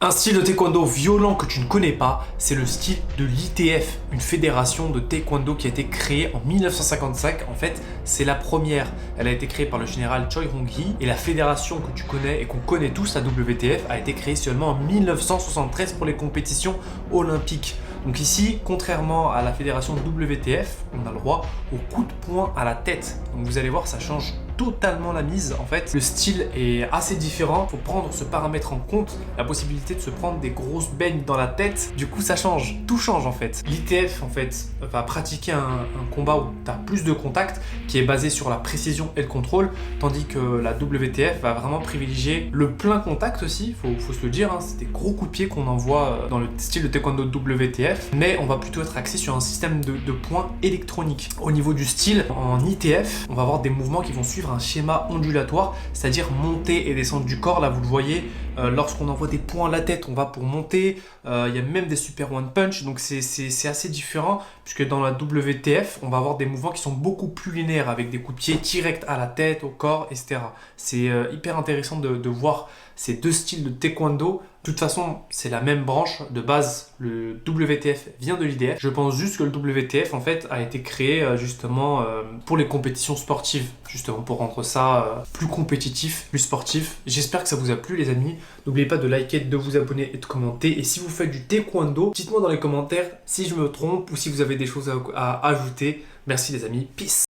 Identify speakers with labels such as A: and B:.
A: Un style de taekwondo violent que tu ne connais pas, c'est le style de l'ITF, une fédération de taekwondo qui a été créée en 1955. En fait, c'est la première. Elle a été créée par le général Choi Hong-hee et la fédération que tu connais et qu'on connaît tous, la WTF, a été créée seulement en 1973 pour les compétitions olympiques. Donc ici, contrairement à la fédération WTF, on a le droit au coup de poing à la tête. Donc vous allez voir, ça change totalement la mise. En fait, le style est assez différent. Il faut prendre ce paramètre en compte, la possibilité de se prendre des grosses beignes dans la tête. Du coup, ça change. Tout change en fait. L'ITF, en fait, va pratiquer un combat où tu as plus de contact, qui est basé sur la précision et le contrôle, tandis que la WTF va vraiment privilégier le plein contact aussi. Faut se le dire, hein, c'est des gros coups de pied qu'on envoie dans le style de taekwondo WTF, mais on va plutôt être axé sur un système de points électroniques. Au niveau du style, en ITF, on va avoir des mouvements qui vont suivre un schéma ondulatoire, c'est-à-dire monter et descendre du corps. Là, vous le voyez, lorsqu'on envoie des points à la tête, on va pour monter. Il y a même des super one punch, donc c'est assez différent, puisque dans la WTF, on va avoir des mouvements qui sont beaucoup plus linéaires, avec des coups de pied directs à la tête, au corps, etc. C'est hyper intéressant de voir ces deux styles de taekwondo. De toute façon, c'est la même branche de base. Le WTF vient de l'IDF. Je pense juste que le WTF, en fait, a été créé justement pour les compétitions sportives, justement pour rendre ça plus compétitif, plus sportif. J'espère que ça vous a plu, les amis. N'oubliez pas de liker, de vous abonner et de commenter. Et si vous faites du taekwondo, dites-moi dans les commentaires si je me trompe ou si vous avez des choses à ajouter. Merci les amis, peace.